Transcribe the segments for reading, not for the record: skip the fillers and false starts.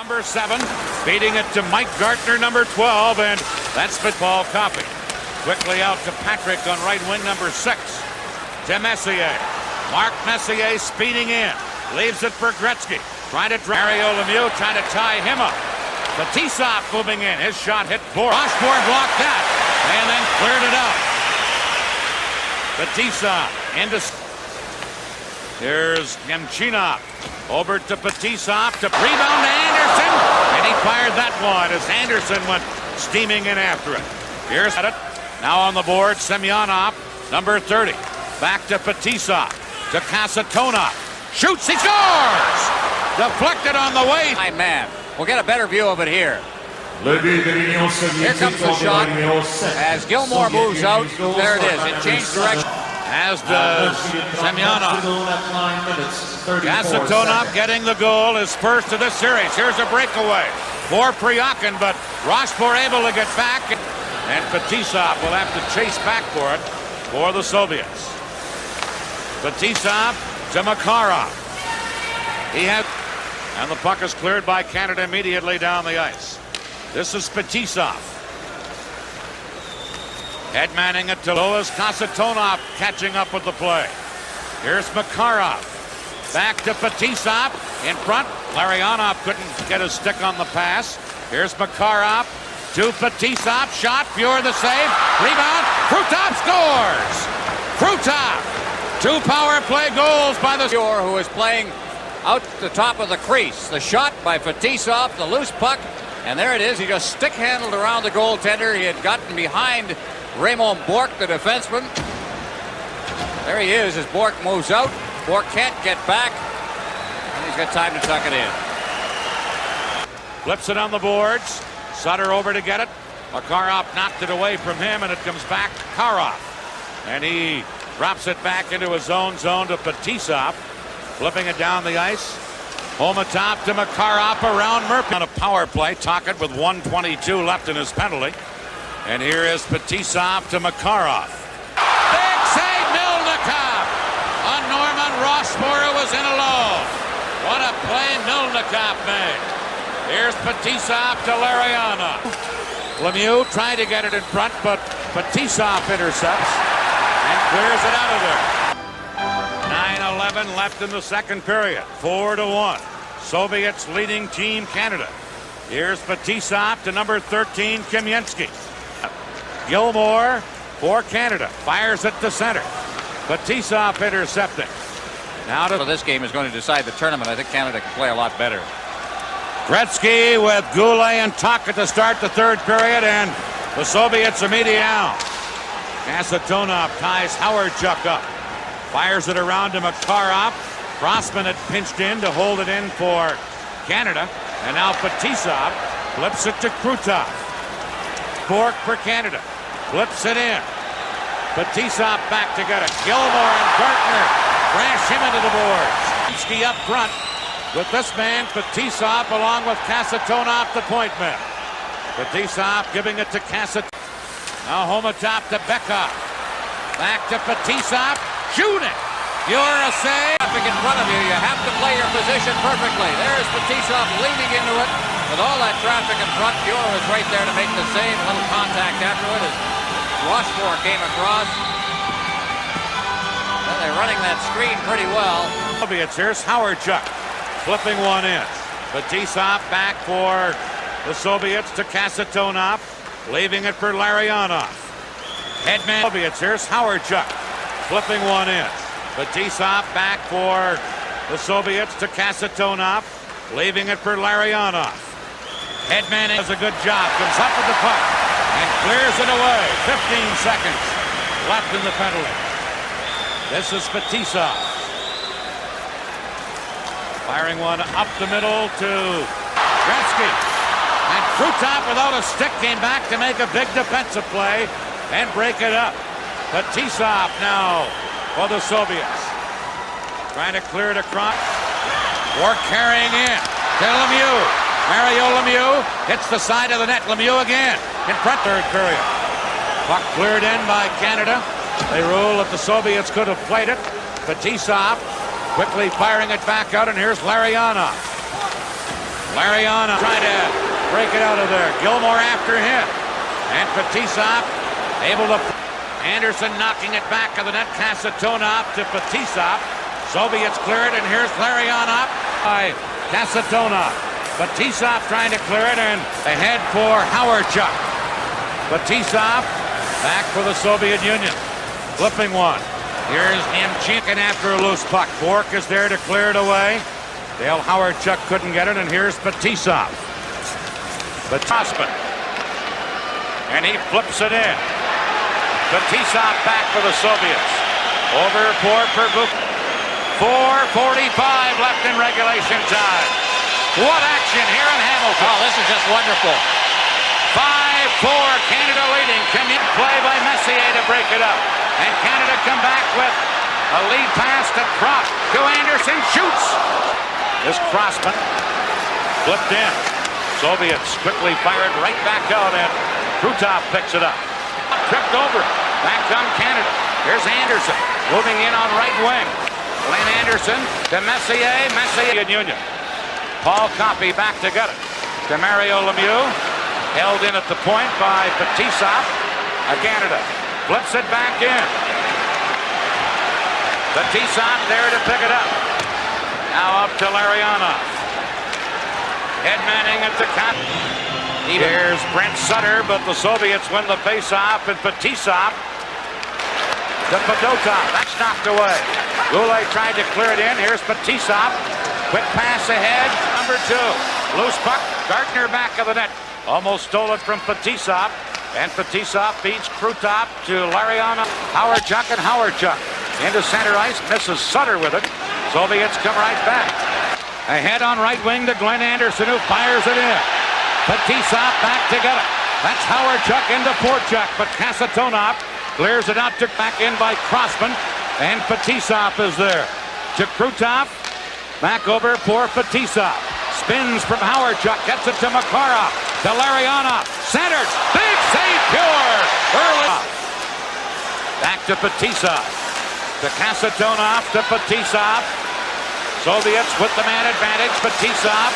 number 7, feeding it to Mike Gartner, number 12, and that's football copy. Quickly out to Patrick on right wing, number 6. To Messier. Mark Messier speeding in. Leaves it for Gretzky. Trying to drive Mario Lemieux, trying to tie him up. Fetisov moving in. His shot hit Bohr. Washburn blocked that and then cleared it out. Fetisov into... Here's Nemchinov. Over to Fetisov to rebound to Anderson. And he fired that one as Anderson went steaming in after it. Here's it. Now on the board, Semyonov, number 30. Back to Fetisov. To Kasatonov. Shoots, he scores! Deflected on the way. Man, we'll get a better view of it here. Here comes the shot as Gilmore moves out. There it is. It changed direction. As does Semyonov. Kasatonov getting the goal, his first of this series. Here's a breakaway for Priakin, but Rochefort able to get back. And Fetisov will have to chase back for it for the Soviets. Fetisov to Makarov. He has... And the puck is cleared by Canada immediately down the ice. This is Fetisov. Headmanning it to Lois. Kasatonov catching up with the play. Here's Makarov. Back to Fetisov. In front. Larionov couldn't get his stick on the pass. Here's Makarov to Fetisov. Shot. Fuhr the save. Rebound. Krutov scores. Krutov. 2 power play goals by the... Fuhr, who is playing out the top of the crease. The shot by Fetisov, the loose puck, and there it is. He just stick-handled around the goaltender. He had gotten behind Raymond Bourque, the defenseman. There he is as Bourque moves out. Bourque can't get back, and he's got time to tuck it in. Flips it on the boards. Sutter over to get it. Makarov knocked it away from him, and it comes back to Karov. And he drops it back into his own zone to Fetisov. Flipping it down the ice. Home atop to Makarov around Murphy. On a power play. Tocchet with 1:22 left in his penalty. And here is Fetisov to Makarov. Big save, Milnikov! On Norman Rochefort, who was in alone. What a play Milnikov made. Here's Fetisov to Larionov. Lemieux tried to get it in front, but Fetisov intercepts and clears it out of there. 9:11 left in the second period. 4-1. Soviets leading Team Canada. Here's Fetisov to number 13, Kamensky. Gilmore for Canada. Fires it to center. Fetisov intercepting. Now to... This game is going to decide the tournament. I think Canada can play a lot better. Gretzky with Goulet and Tocchet to start the third period, and the Soviets are medial. Kasatonov ties Howardchuk up. Fires it around to Makarov. Crossman had pinched in to hold it in for Canada. And now Fetisov flips it to Krutov. Bourque for Canada. Flips it in. Fetisov back to get it. Gilmore and Gartner crash him into the boards. Ski up front with this man, Fetisov, along with Kasatonov, the point man. Fetisov giving it to Kasatonov. Now home atop to Bekov. Back to Fetisov. Shooting. You're a save. Traffic in front of you. You have to play your position perfectly. There's Fetisov leaning into it. With all that traffic in front, Fuhr was right there to make the save. A little contact after it as Rochefort came across. Well, they're running that screen pretty well. Here's Howardchuk flipping one in. Fetisov back for the Soviets to Kasatonov. Leaving it for Larionov. Headman. Soviets. Here's Howardchuk flipping one in. Fetisov back for the Soviets to Kasatonov. Leaving it for Larionov. Headman does a good job. Comes up with the puck and clears it away. 15 seconds left in the penalty. This is Fetisov. Firing one up the middle to Gretzky. And Krutov, without a stick, came back to make a big defensive play and break it up. Fetisov now for the Soviets. Trying to clear it across. Or carrying in to Lemieux. Mario Lemieux hits the side of the net. Lemieux again in front. Third period. Puck cleared in by Canada. They rule that the Soviets could have played it. Fetisov quickly firing it back out, and here's Larionov. Larionov trying to break it out of there. Gilmore after him. And Fetisov able to... Anderson knocking it back of the net. Kasatonov to Fetisov. Soviets clear it, and here's Larionov by Kasatonov. Fetisov trying to clear it, and ahead for Howardchuk. Fetisov back for the Soviet Union. Flipping one. Here's Nemchenko after a loose puck. Bork is there to clear it away. Dale Howardchuk couldn't get it, and here's Fetisov. Fetisov. And he flips it in. Fetisov back for the Soviets. Over for Pervuk. 4:45 left in regulation time. What action here in Hamilton. Oh, this is just wonderful. 5-4, Canada leading. Can play by Messier to break it up. And Canada come back with a lead pass to Krop. To Anderson, shoots. This Crossman flipped in. Soviets quickly fired right back out, and Krutov picks it up. Tripped over. Back on Canada. Here's Anderson moving in on right wing. Glenn Anderson to Messier. Messier Union. Paul Coffey back to get it. To Mario Lemieux. Held in at the point by Fetisov. Canada flips it back in. Fetisov there to pick it up. Now up to Larionov. Headmanning at the cap. Here's Brent Sutter, but the Soviets win the face-off, and Fetisov to Fedotov. That's knocked away. Goulet tried to clear it in. Here's Fetisov. Quick pass ahead. Number 2. Loose puck. Gardner back of the net. Almost stole it from Fetisov. And Fetisov feeds Krutov to Larionov. Howardchuk and Howardchuk into center ice. Misses Sutter with it. Soviets come right back. Ahead on right wing to Glenn Anderson, who fires it in. Fetisov back to get it. That's Howardchuk into Porchuk, but Kasatonov clears it out to back in by Crossman, and Fetisov is there. To Krutov, back over for Fetisov. Spins from Howardchuk, gets it to Makarov, to Larionov, centered, big save, pure, early. Back to Fetisov, to Kasatonov, to Fetisov. Soviets with the man advantage. Fetisov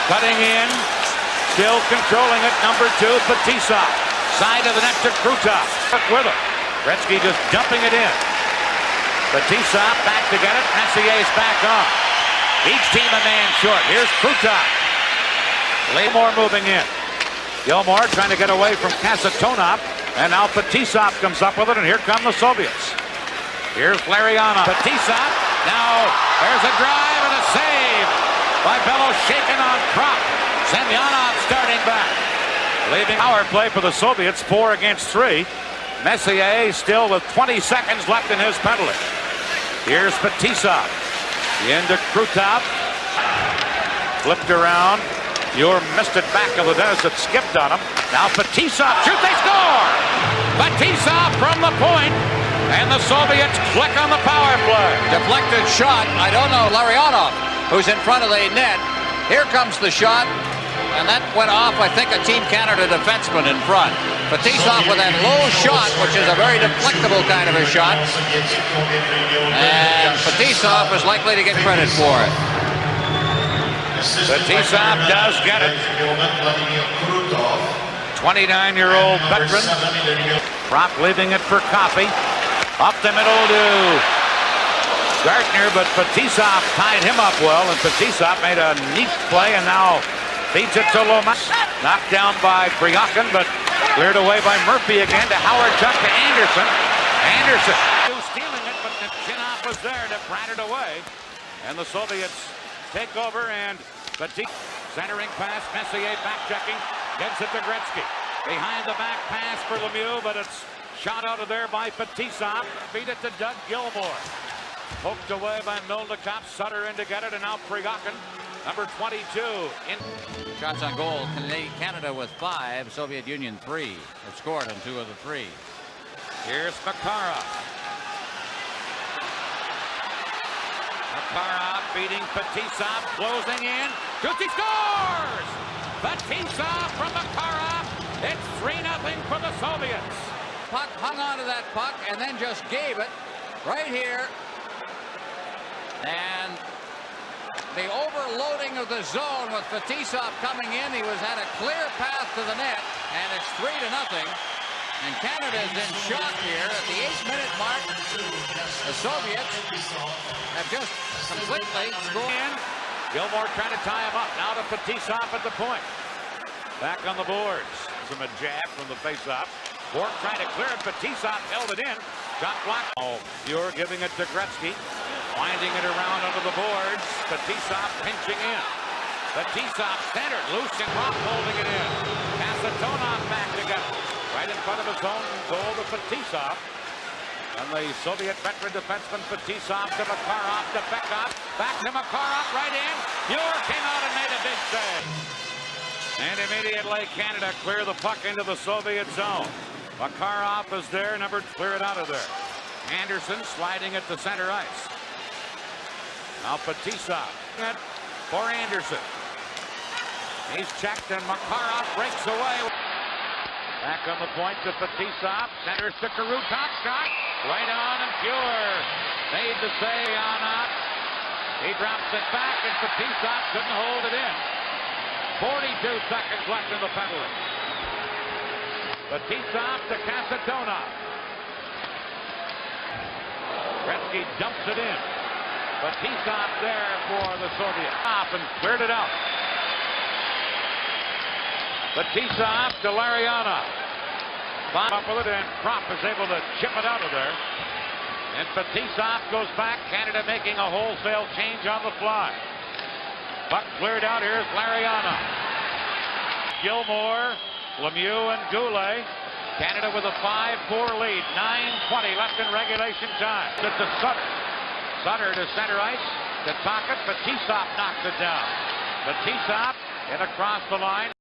cutting in. Still controlling it, number 2, Fetisov. Side of the net to Krutov. With him. Gretzky just dumping it in. Fetisov back to get it. Messier's back on. Each team a man short. Here's Krutov. Gilmore moving in. Gilmore trying to get away from Kasatonov. And now Fetisov comes up with it, and here come the Soviets. Here's Larionov. Fetisov. Now there's a drive and a save by Bellows, shaken on Krop. Semyonov starting back. Leaving power play for the Soviets, 4 against 3. Messier still with 20 seconds left in his penalty. Here's Fetisov. Into Krutov. Flipped around. Muir missed it back of the Dennis. It skipped on him. Now Fetisov. Shoot, they score! Fetisov from the point. And the Soviets click on the power play. Deflected shot. I don't know. Larionov, who's in front of the net. Here comes the shot. And that went off, I think, a Team Canada defenseman in front. Fetisov with that low shot, which is a very deflectable kind of a shot. And Fetisov is likely to get credit for it. Fetisov does get it. 29-year-old veteran. Krop leaving it for Coffey. Up the middle to Gardner, but Fetisov tied him up well, and Fetisov made a neat play, and now feeds it to Lomas. Knocked down by Kryakin, but cleared away by Murphy again to Howardchuk to Anderson. Anderson stealing it, but Chinop was there to brat it away. And the Soviets take over, and Fetisov centering pass. Messier back checking. Gives it to Gretzky. Behind the back pass for Lemieux, but it's shot out of there by Fetisov. Beat it to Doug Gilmore. Poked away by Milnikov. Sutter in to get it, and now Kryakin. Number 22. Shots on goal. Canada with 5. Soviet Union 3. Have scored on 2 of the 3. Here's Makarov. Makarov beating Fetisov. Closing in. He scores! Fetisov from Makarov. It's 3-0 for the Soviets. Puck hung onto that puck and then just gave it right here. And the overloading of the zone with Fetisov coming in. He was at a clear path to the net, and it's 3-0. And Canada's in shock here at the 8-minute mark. The Soviets have just completely scored. Gilmore trying to tie him up. Now to Fetisov at the point. Back on the boards. Some a jab from the faceoff. Bork trying to clear it. Fetisov held it in. Shot blocked. Oh, Muir giving it to Gretzky. Winding it around under the boards. Fetisov pinching in. Fetisov centered. Loose and Rock holding it in. Kasatonov back together. Right in front of his own goal to Fetisov. And the Soviet veteran defenseman Fetisov to Makarov to Bekov. Back to Makarov, right in. Muir came out and made a big save. And immediately Canada clear the puck into the Soviet zone. Makarov is there, clear it out of there. Anderson sliding it to center ice. Now Fetisov for Anderson. He's checked and Makarov breaks away. Back on the point to Fetisov. Centers to Carew. Top shot. Right on and pure. Made the save on up. He drops it back and Fetisov couldn't hold it in. 42 seconds left in the penalty. Fetisov to Kasatonov. Gretzky dumps it in. Fetisov there for the Soviets. Up and cleared it out. Fetisov to Lariana. Up with it, and Kropp is able to chip it out of there. And Fetisov goes back. Canada making a wholesale change on the fly. Puck cleared out. Here's Lariana. Gilmore, Lemieux, and Goulet. Canada with a 5-4 lead. 9:20 left in regulation time. To Sutter. Sutter to center ice. To Tocchet. Fetisov knocks it down. Fetisov in across the line.